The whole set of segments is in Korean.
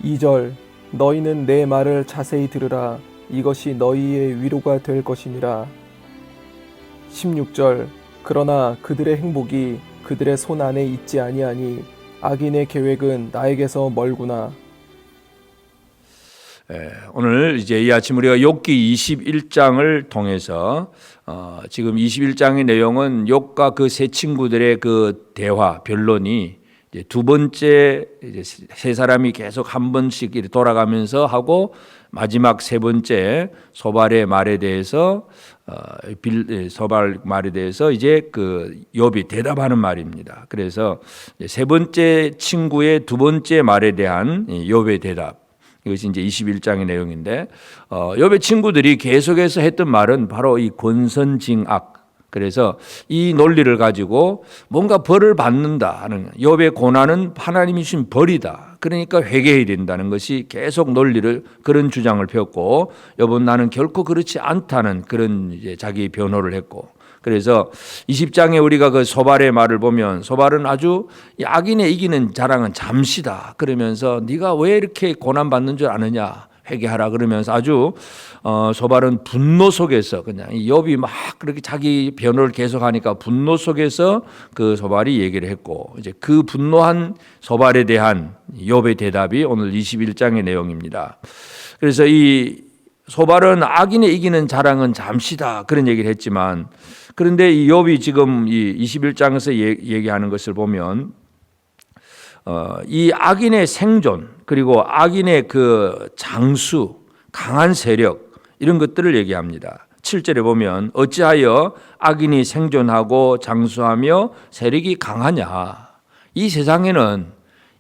2절 너희는 내 말을 자세히 들으라. 이것이 너희의 위로가 될 것이니라. 16절 그러나 그들의 행복이 그들의 손 안에 있지 아니하니 악인의 계획은 나에게서 멀구나. 오늘 이제 이 아침 우리가 욥기 21장을 통해서 지금 21장의 내용은 욥과 그 세 친구들의 그 대화 변론이 이제 두 번째 이제 세 사람이 계속 한 번씩 돌아가면서 하고 마지막 세 번째 소발의 말에 대해서 소발 말에 대해서 이제 그 욥이 대답하는 말입니다. 그래서 세 번째 친구의 두 번째 말에 대한 욥의 대답. 이것이 이제 21장의 내용인데 욥의 친구들이 계속해서 했던 말은 바로 이 권선징악. 그래서 이 논리를 가지고 뭔가 벌을 받는다 하는 욥의 고난은 하나님이 주신 벌이다. 그러니까 회개해야 된다는 것이 계속 논리를 그런 주장을 폈고 욥은 나는 결코 그렇지 않다는 그런 이제 자기 변호를 했고 그래서 20장에 우리가 그 소발의 말을 보면 소발은 아주 악인의 이기는 자랑은 잠시다. 그러면서 네가 왜 이렇게 고난받는 줄 아느냐. 회개하라 그러면서 아주 소발은 분노 속에서 그냥 욥이 막 그렇게 자기 변호를 계속하니까 분노 속에서 그 소발이 얘기를 했고 이제 그 분노한 소발에 대한 욥의 대답이 오늘 21장의 내용입니다. 그래서 이 소발은 악인의 이기는 자랑은 잠시다 그런 얘기를 했지만 그런데 이 욥이 지금 이 21장에서 얘기하는 것을 보면 이 악인의 생존 그리고 악인의 그 장수 강한 세력 이런 것들을 얘기합니다. 7절에 보면 어찌하여 악인이 생존하고 장수하며 세력이 강하냐. 이 세상에는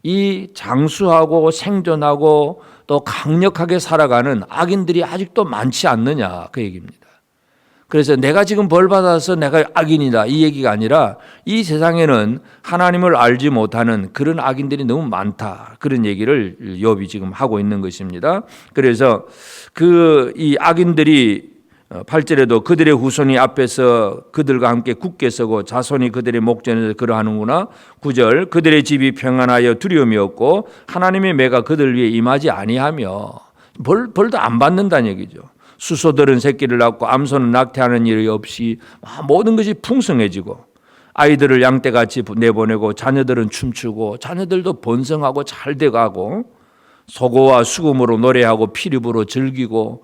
이 장수하고 생존하고 또 강력하게 살아가는 악인들이 아직도 많지 않느냐 그 얘기입니다. 그래서 내가 지금 벌 받아서 내가 악인이다 이 얘기가 아니라 이 세상에는 하나님을 알지 못하는 그런 악인들이 너무 많다 그런 얘기를 욥이 지금 하고 있는 것입니다. 그래서 그 이 악인들이 8절에도 그들의 후손이 앞에서 그들과 함께 굳게 서고 자손이 그들의 목전에서 그러하는구나. 9절 그들의 집이 평안하여 두려움이 없고 하나님의 매가 그들 위해 임하지 아니하며 벌도 안 받는다는 얘기죠. 수소들은 새끼를 낳고 암소는 낙태하는 일이 없이 모든 것이 풍성해지고 아이들을 양떼같이 내보내고 자녀들은 춤추고 자녀들도 번성하고 잘 돼가고 소고와 수금으로 노래하고 피립으로 즐기고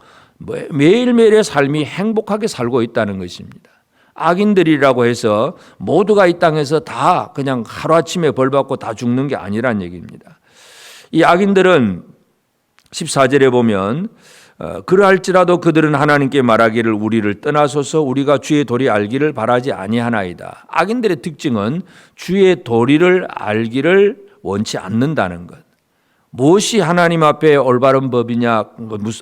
매일매일의 삶이 행복하게 살고 있다는 것입니다. 악인들이라고 해서 모두가 이 땅에서 다 그냥 하루아침에 벌받고 다 죽는 게 아니란 얘기입니다. 이 악인들은 14절에 보면 그러할지라도 그들은 하나님께 말하기를 우리를 떠나소서 우리가 주의 도리 알기를 바라지 아니하나이다. 악인들의 특징은 주의 도리를 알기를 원치 않는다는 것. 무엇이 하나님 앞에 올바른 법이냐,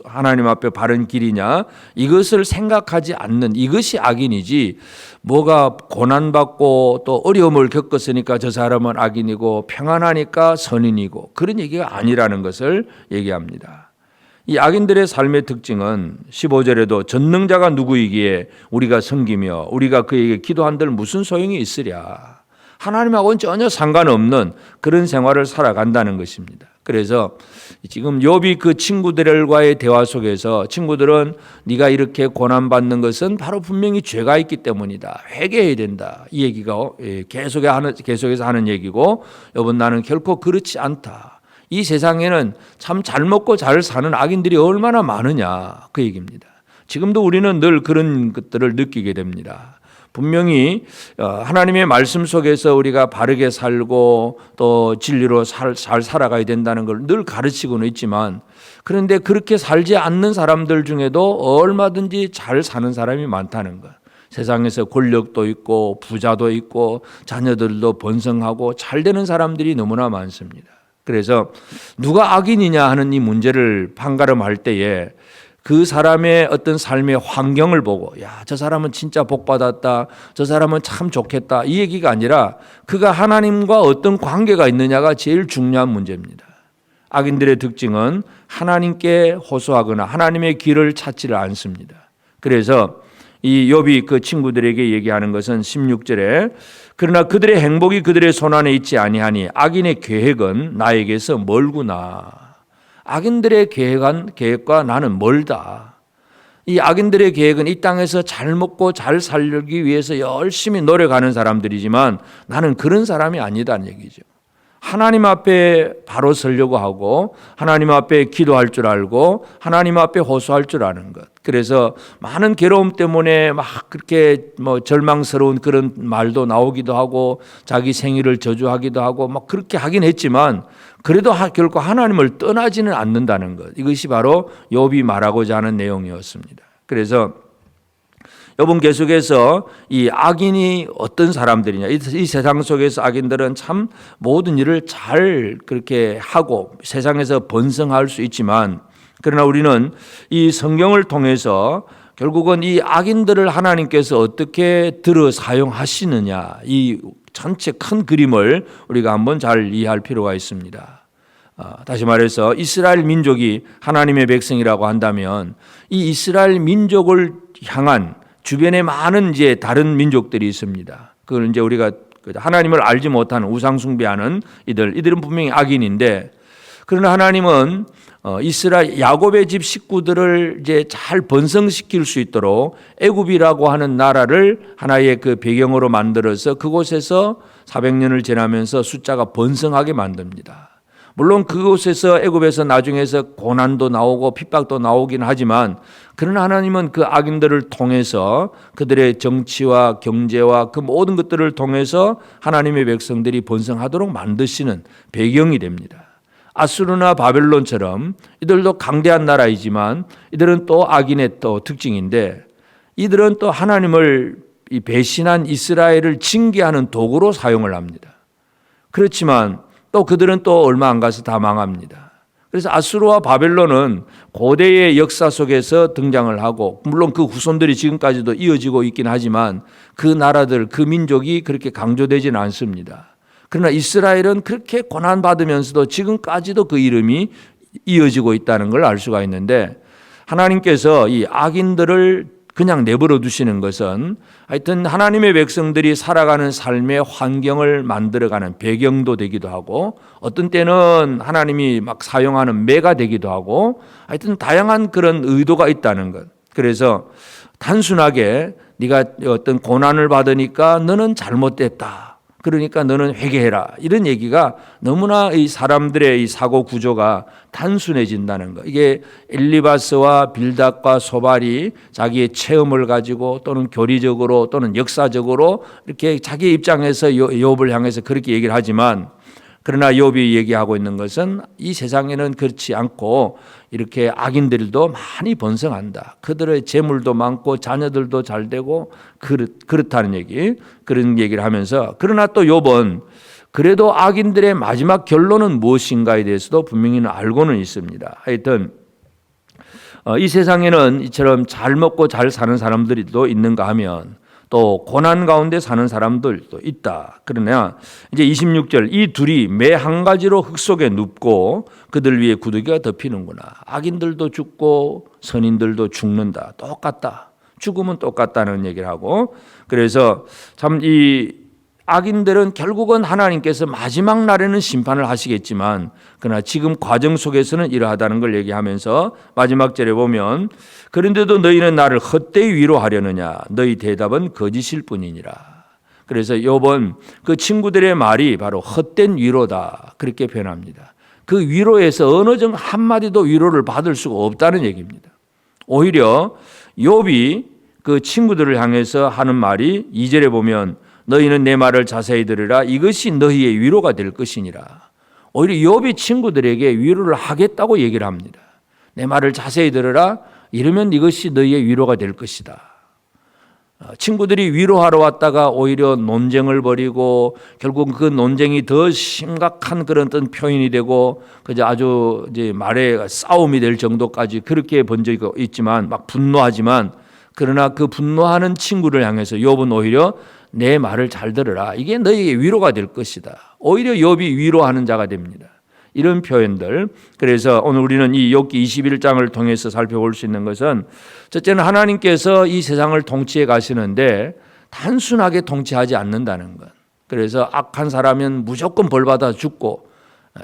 하나님 앞에 바른 길이냐 이것을 생각하지 않는 이것이 악인이지 뭐가 고난받고 또 어려움을 겪었으니까 저 사람은 악인이고 평안하니까 선인이고 그런 얘기가 아니라는 것을 얘기합니다. 이 악인들의 삶의 특징은 15절에도 전능자가 누구이기에 우리가 섬기며 우리가 그에게 기도한들 무슨 소용이 있으랴. 하나님하고는 전혀 상관없는 그런 생활을 살아간다는 것입니다. 그래서 지금 욥이 그 친구들과의 대화 속에서 친구들은 네가 이렇게 고난받는 것은 바로 분명히 죄가 있기 때문이다. 회개해야 된다. 이 얘기가 계속해서 하는 얘기고 욥은 나는 결코 그렇지 않다. 이 세상에는 참 잘 먹고 잘 사는 악인들이 얼마나 많으냐 그 얘기입니다. 지금도 우리는 늘 그런 것들을 느끼게 됩니다. 분명히 하나님의 말씀 속에서 우리가 바르게 살고 또 진리로 잘 살아가야 된다는 걸 늘 가르치고는 있지만 그런데 그렇게 살지 않는 사람들 중에도 얼마든지 잘 사는 사람이 많다는 것. 세상에서 권력도 있고 부자도 있고 자녀들도 번성하고 잘 되는 사람들이 너무나 많습니다. 그래서 누가 악인이냐 하는 이 문제를 판가름할 때에 그 사람의 어떤 삶의 환경을 보고 야, 저 사람은 진짜 복받았다. 저 사람은 참 좋겠다. 이 얘기가 아니라 그가 하나님과 어떤 관계가 있느냐가 제일 중요한 문제입니다. 악인들의 특징은 하나님께 호소하거나 하나님의 길을 찾지를 않습니다. 그래서 이 욥이 그 친구들에게 얘기하는 것은 16절에 그러나 그들의 행복이 그들의 손안에 있지 아니하니 악인의 계획은 나에게서 멀구나. 악인들의 계획과 나는 멀다. 이 악인들의 계획은 이 땅에서 잘 먹고 잘 살기 위해서 열심히 노력하는 사람들이지만 나는 그런 사람이 아니다는 얘기죠. 하나님 앞에 바로 서려고 하고 하나님 앞에 기도할 줄 알고 하나님 앞에 호소할 줄 아는 것. 그래서 많은 괴로움 때문에 막 그렇게 절망스러운 그런 말도 나오기도 하고 자기 생일을 저주하기도 하고 막 그렇게 하긴 했지만 그래도 결코 하나님을 떠나지는 않는다는 것. 이것이 바로 욥이 말하고자 하는 내용이었습니다. 그래서 욥은 계속해서 이 악인이 어떤 사람들이냐, 이 세상 속에서 악인들은 참 모든 일을 잘 그렇게 하고 세상에서 번성할 수 있지만 그러나 우리는 이 성경을 통해서 결국은 이 악인들을 하나님께서 어떻게 들어 사용하시느냐, 이 전체 큰 그림을 우리가 한번 잘 이해할 필요가 있습니다. 다시 말해서 이스라엘 민족이 하나님의 백성이라고 한다면 이 이스라엘 민족을 향한 주변에 많은 이제 다른 민족들이 있습니다. 그걸 이제 우리가 하나님을 알지 못하는 우상 숭배하는 이들은 분명히 악인인데 그러나 하나님은 이스라엘 야곱의 집 식구들을 이제 잘 번성시킬 수 있도록 애굽이라고 하는 나라를 하나의 그 배경으로 만들어서 그곳에서 400년을 지나면서 숫자가 번성하게 만듭니다. 물론 그곳에서 애굽에서 나중에서 고난도 나오고 핍박도 나오긴 하지만 그러나 하나님은 그 악인들을 통해서 그들의 정치와 경제와 그 모든 것들을 통해서 하나님의 백성들이 번성하도록 만드시는 배경이 됩니다. 아수르나 바벨론처럼 이들도 강대한 나라이지만 이들은 또 악인의 또 특징인데 이들은 또 하나님을 배신한 이스라엘을 징계하는 도구로 사용을 합니다. 그렇지만 또 그들은 또 얼마 안 가서 다 망합니다. 그래서 아수르와 바벨론은 고대의 역사 속에서 등장을 하고 물론 그 후손들이 지금까지도 이어지고 있긴 하지만 그 나라들, 그 민족이 그렇게 강조되지는 않습니다. 그러나 이스라엘은 그렇게 고난받으면서도 지금까지도 그 이름이 이어지고 있다는 걸 알 수가 있는데 하나님께서 이 악인들을 그냥 내버려 두시는 것은 하여튼 하나님의 백성들이 살아가는 삶의 환경을 만들어가는 배경도 되기도 하고 어떤 때는 하나님이 막 사용하는 매가 되기도 하고 하여튼 다양한 그런 의도가 있다는 것. 그래서 단순하게 네가 어떤 고난을 받으니까 너는 잘못됐다. 그러니까 너는 회개해라. 이런 얘기가 너무나 이 사람들의 이 사고 구조가 단순해진다는 거. 이게 엘리바스와 빌닷과 소발이 자기의 체험을 가지고 또는 교리적으로 또는 역사적으로 이렇게 자기 입장에서 욥을 향해서 그렇게 얘기를 하지만 그러나 욥이 얘기하고 있는 것은 이 세상에는 그렇지 않고 이렇게 악인들도 많이 번성한다. 그들의 재물도 많고 자녀들도 잘 되고 그렇다는 얘기, 그런 얘기를 하면서 그러나 또 욥은 그래도 악인들의 마지막 결론은 무엇인가에 대해서도 분명히 알고는 있습니다. 하여튼 이 세상에는 이처럼 잘 먹고 잘 사는 사람들이 또 있는가 하면 또 고난 가운데 사는 사람들도 있다. 그러나 이제 26절 이 둘이 매 한 가지로 흙 속에 눕고 그들 위에 구더기가 덮이는구나. 악인들도 죽고 선인들도 죽는다. 똑같다. 죽음은 똑같다는 얘기를 하고 그래서 참 이 악인들은 결국은 하나님께서 마지막 날에는 심판을 하시겠지만 그러나 지금 과정 속에서는 이러하다는 걸 얘기하면서 마지막 절에 보면 그런데도 너희는 나를 헛되이 위로하려느냐 너희 대답은 거짓일 뿐이니라. 그래서 욥은 그 친구들의 말이 바로 헛된 위로다 그렇게 표현합니다. 그 위로에서 어느 정도 한마디도 위로를 받을 수가 없다는 얘기입니다. 오히려 욥이 그 친구들을 향해서 하는 말이 2절에 보면 너희는 내 말을 자세히 들으라 이것이 너희의 위로가 될 것이니라. 오히려 욥이 친구들에게 위로를 하겠다고 얘기를 합니다. 내 말을 자세히 들으라 이러면 이것이 너희의 위로가 될 것이다. 친구들이 위로하러 왔다가 오히려 논쟁을 벌이고 결국 그 논쟁이 더 심각한 그런 어떤 표현이 되고 그저 아주 이제 말에 싸움이 될 정도까지 그렇게 본 적이 있지만 막 분노하지만 그러나 그 분노하는 친구를 향해서 욥은 오히려 내 말을 잘 들으라. 이게 너희에게 위로가 될 것이다. 오히려 욥이 위로하는 자가 됩니다. 이런 표현들. 그래서 오늘 우리는 이 욥기 21장을 통해서 살펴볼 수 있는 것은 첫째는 하나님께서 이 세상을 통치해 가시는데 단순하게 통치하지 않는다는 것. 그래서 악한 사람은 무조건 벌받아 죽고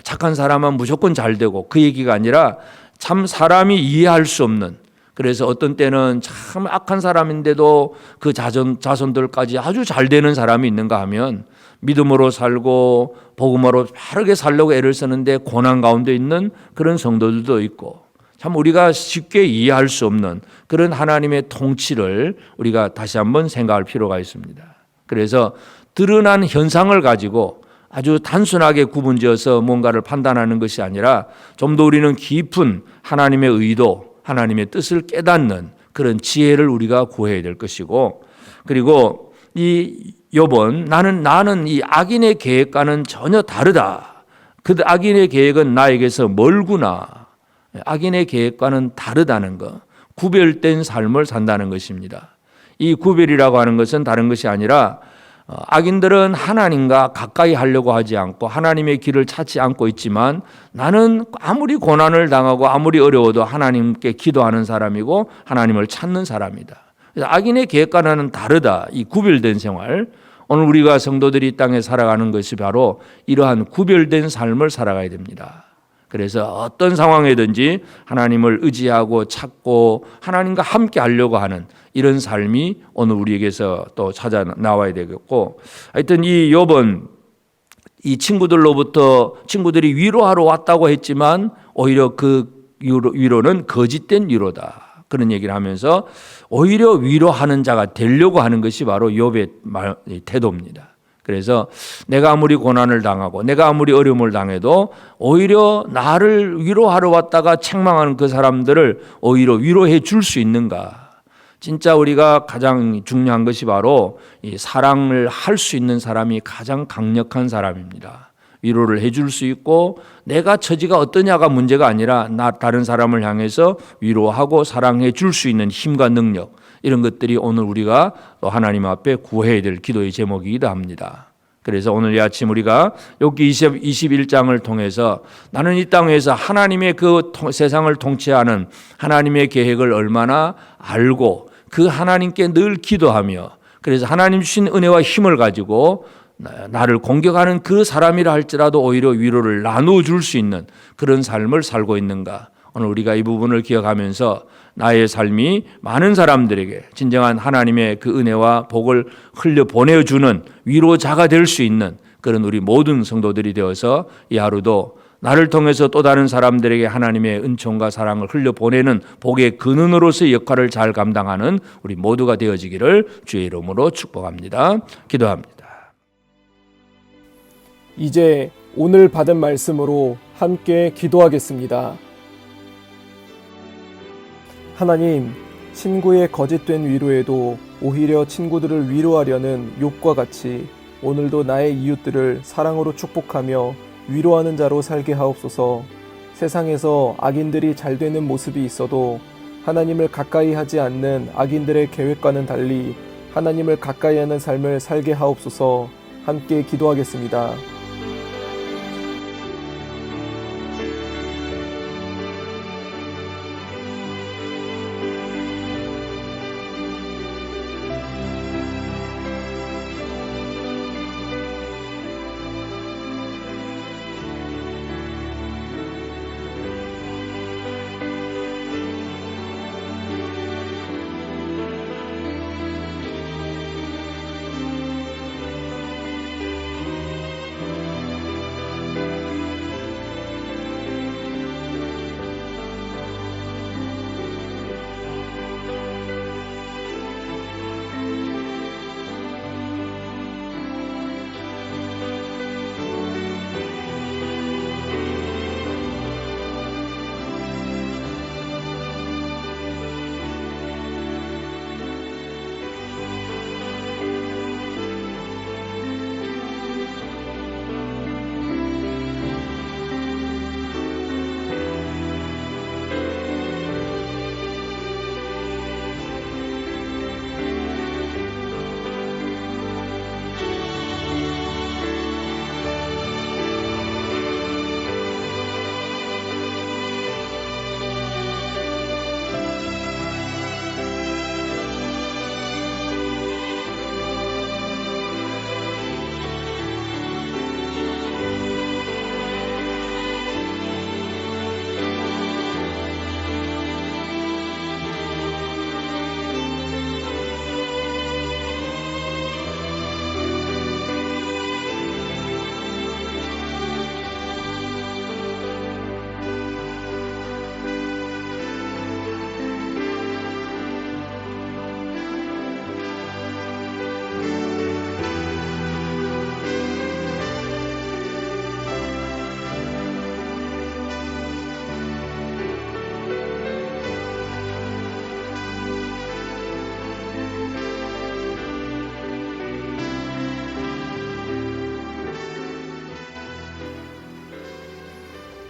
착한 사람은 무조건 잘 되고 그 얘기가 아니라 참 사람이 이해할 수 없는, 그래서 어떤 때는 참 악한 사람인데도 그 자손들까지 아주 잘 되는 사람이 있는가 하면 믿음으로 살고 복음으로 바르게 살려고 애를 쓰는데 고난 가운데 있는 그런 성도들도 있고, 참 우리가 쉽게 이해할 수 없는 그런 하나님의 통치를 우리가 다시 한번 생각할 필요가 있습니다. 그래서 드러난 현상을 가지고 아주 단순하게 구분지어서 뭔가를 판단하는 것이 아니라 좀 더 우리는 깊은 하나님의 의도, 하나님의 뜻을 깨닫는 그런 지혜를 우리가 구해야 될 것이고, 그리고 이 욥은 나는 이 악인의 계획과는 전혀 다르다. 그 악인의 계획은 나에게서 멀구나. 악인의 계획과는 다르다는 것, 구별된 삶을 산다는 것입니다. 이 구별이라고 하는 것은 다른 것이 아니라 악인들은 하나님과 가까이 하려고 하지 않고 하나님의 길을 찾지 않고 있지만, 나는 아무리 고난을 당하고 아무리 어려워도 하나님께 기도하는 사람이고 하나님을 찾는 사람이다. 그래서 악인의 계획과는 다르다. 이 구별된 생활, 오늘 우리가 성도들이 이 땅에 살아가는 것이 바로 이러한 구별된 삶을 살아가야 됩니다. 그래서 어떤 상황이든지 하나님을 의지하고 찾고 하나님과 함께 하려고 하는 이런 삶이 오늘 우리에게서 또 찾아 나와야 되겠고, 하여튼 이 욥은 이 친구들이 위로하러 왔다고 했지만 오히려 그 위로는 거짓된 위로다. 그런 얘기를 하면서 오히려 위로하는 자가 되려고 하는 것이 바로 욥의 태도입니다. 그래서 내가 아무리 고난을 당하고 내가 아무리 어려움을 당해도 오히려 나를 위로하러 왔다가 책망하는 그 사람들을 오히려 위로해 줄 수 있는가. 진짜 우리가 가장 중요한 것이 바로 이 사랑을 할 수 있는 사람이 가장 강력한 사람입니다. 위로를 해줄 수 있고 내가 처지가 어떠냐가 문제가 아니라 다른 사람을 향해서 위로하고 사랑해 줄 수 있는 힘과 능력, 이런 것들이 오늘 우리가 또 하나님 앞에 구해야 될 기도의 제목이기도 합니다. 그래서 오늘 이 아침 우리가 욥기 21장을 통해서 나는 이 땅에서 하나님의 그 세상을 통치하는 하나님의 계획을 얼마나 알고 그 하나님께 늘 기도하며, 그래서 하나님 주신 은혜와 힘을 가지고 나를 공격하는 그 사람이라 할지라도 오히려 위로를 나누어 줄 수 있는 그런 삶을 살고 있는가. 오늘 우리가 이 부분을 기억하면서 나의 삶이 많은 사람들에게 진정한 하나님의 그 은혜와 복을 흘려보내주는 위로자가 될 수 있는 그런 우리 모든 성도들이 되어서 이 하루도 나를 통해서 또 다른 사람들에게 하나님의 은총과 사랑을 흘려보내는 복의 근원으로서의 역할을 잘 감당하는 우리 모두가 되어지기를 주의 이름으로 축복합니다. 기도합니다. 이제 오늘 받은 말씀으로 함께 기도하겠습니다. 하나님, 친구의 거짓된 위로에도 오히려 친구들을 위로하려는 욥과 같이 오늘도 나의 이웃들을 사랑으로 축복하며 위로하는 자로 살게 하옵소서. 세상에서 악인들이 잘 되는 모습이 있어도 하나님을 가까이 하지 않는 악인들의 계획과는 달리 하나님을 가까이 하는 삶을 살게 하옵소서. 함께 기도하겠습니다.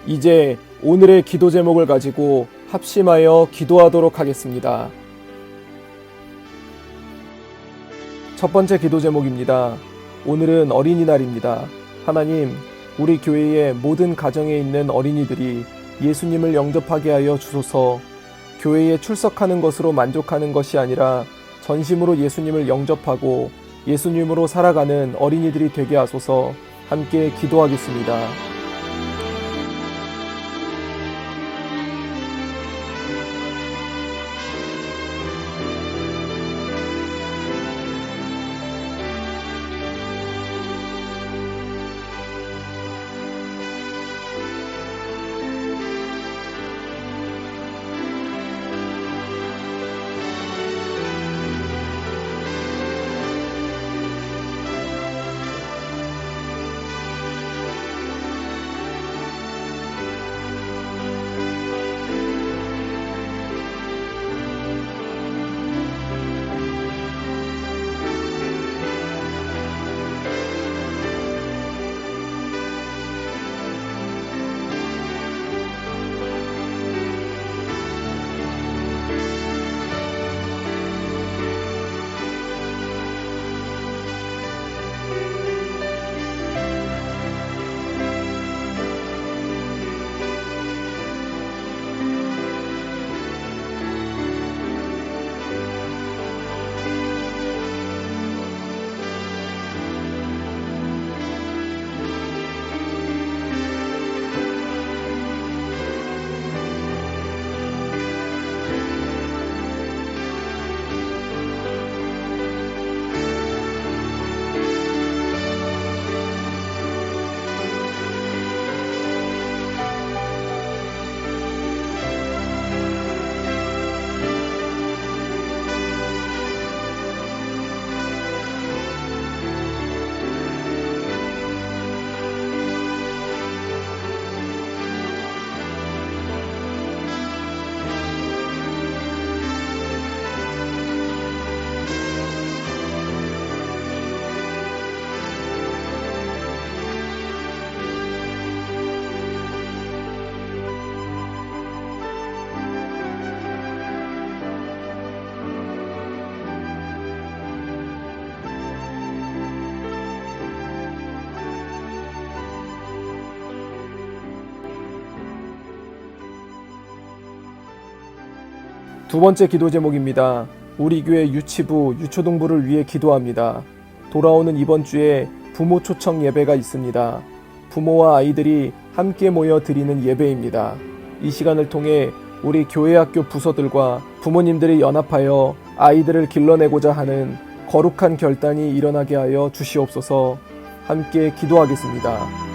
이제 오늘의 기도 제목을 가지고 합심하여 기도하도록 하겠습니다. 첫 번째 기도 제목입니다. 오늘은 어린이날입니다. 하나님, 우리 교회의 모든 가정에 있는 어린이들이 예수님을 영접하게 하여 주소서. 교회에 출석하는 것으로 만족하는 것이 아니라 전심으로 예수님을 영접하고 예수님으로 살아가는 어린이들이 되게 하소서. 함께 기도하겠습니다. 두 번째 기도 제목입니다. 우리 교회 유치부, 유초등부를 위해 기도합니다. 돌아오는 이번 주에 부모 초청 예배가 있습니다. 부모와 아이들이 함께 모여 드리는 예배입니다. 이 시간을 통해 우리 교회 학교 부서들과 부모님들이 연합하여 아이들을 길러내고자 하는 거룩한 결단이 일어나게 하여 주시옵소서. 함께 기도하겠습니다.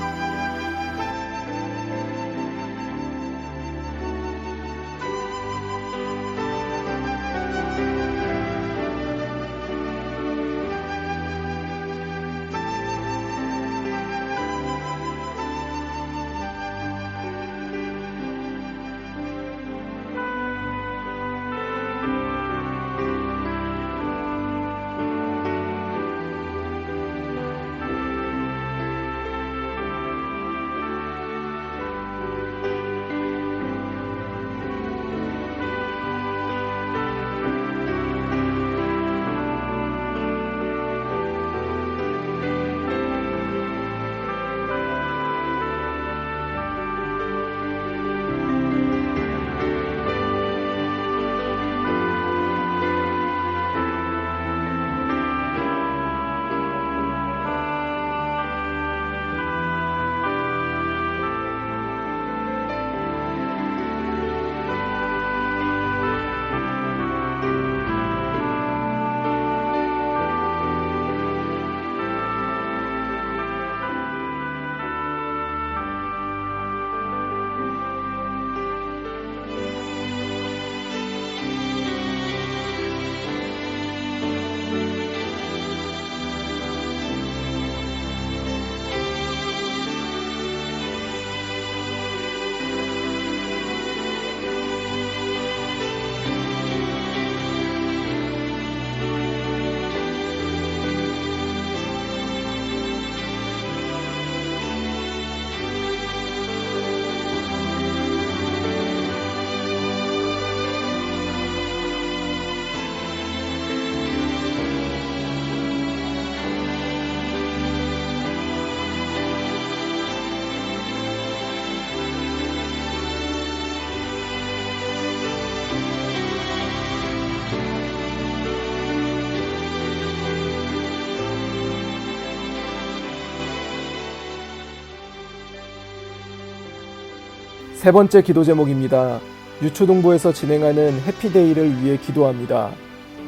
세 번째 기도 제목입니다. 유초동부에서 진행하는 해피데이를 위해 기도합니다.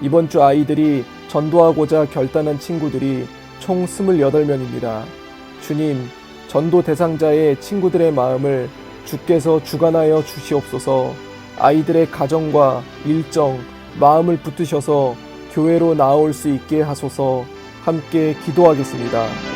이번 주 아이들이 전도하고자 결단한 친구들이 총 28명입니다. 주님, 전도 대상자의 친구들의 마음을 주께서 주관하여 주시옵소서. 아이들의 가정과 일정, 마음을 붙드셔서 교회로 나아올 수 있게 하소서. 함께 기도하겠습니다.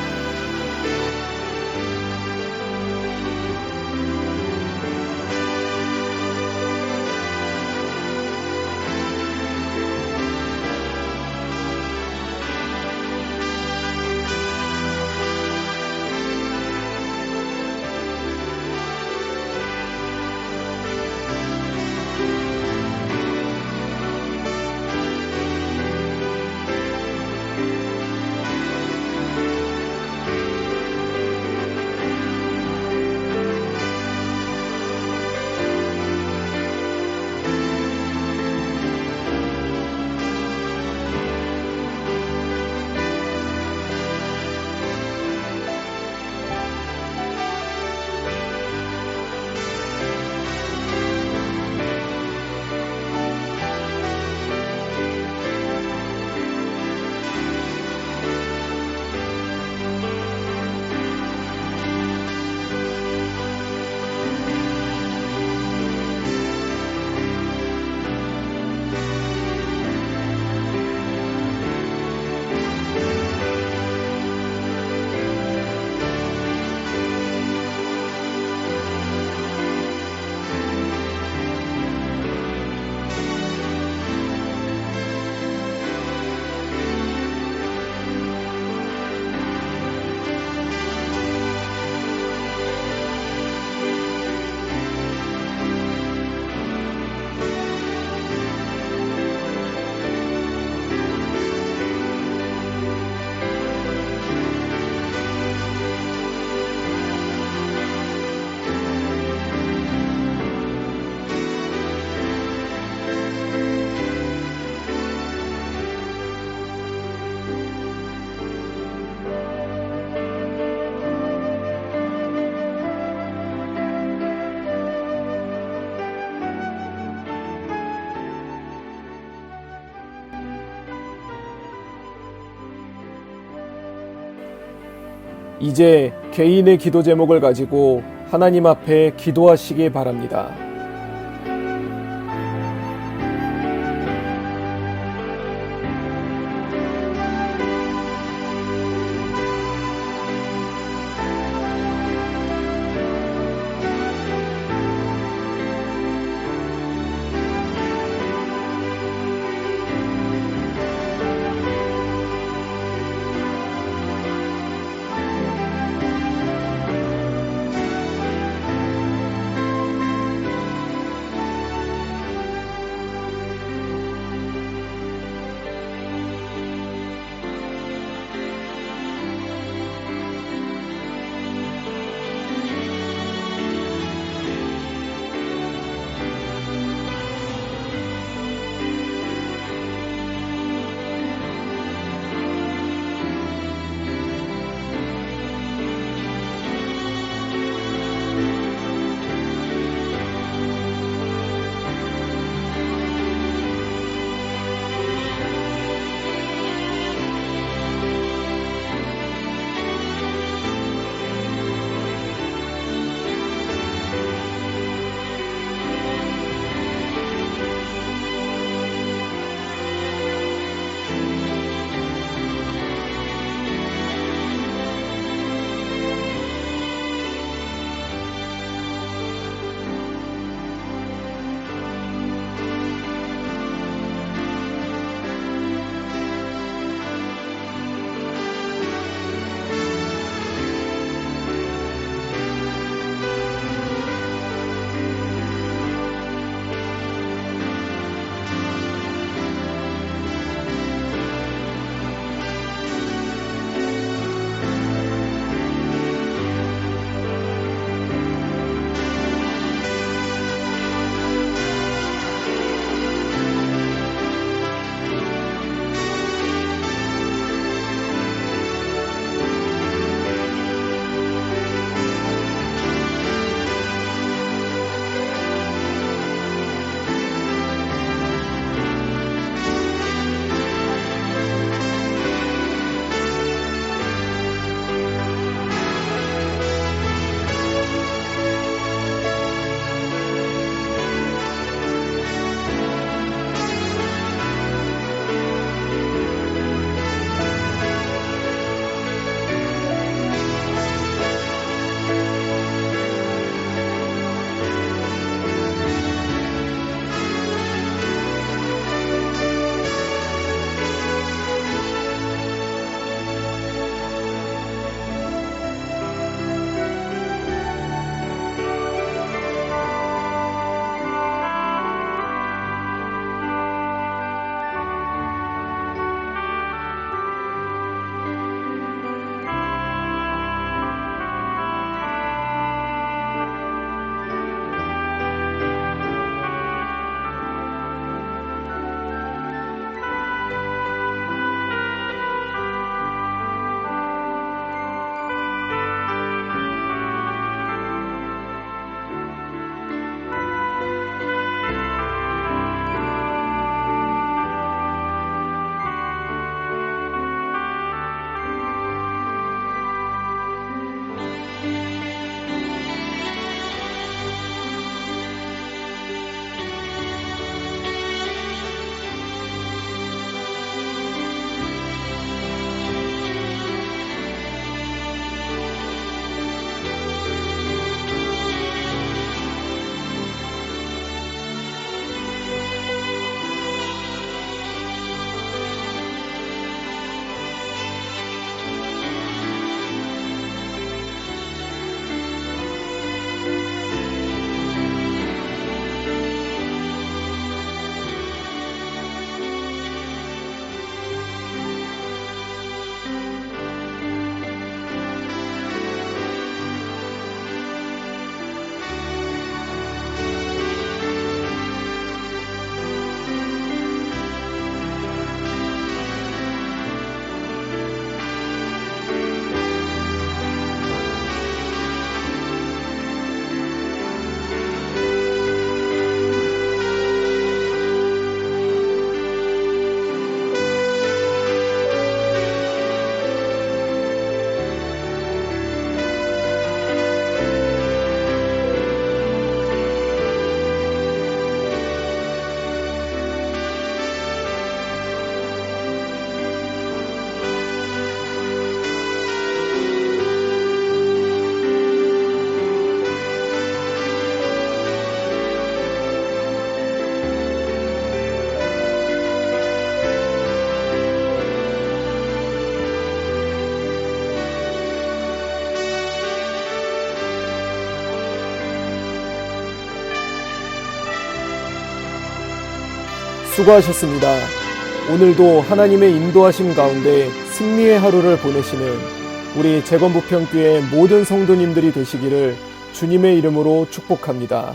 이제 개인의 기도 제목을 가지고 하나님 앞에 기도하시기 바랍니다. 수고하셨습니다. 오늘도 하나님의 인도하심 가운데 승리의 하루를 보내시는 우리 재건부평교회 모든 성도님들이 되시기를 주님의 이름으로 축복합니다.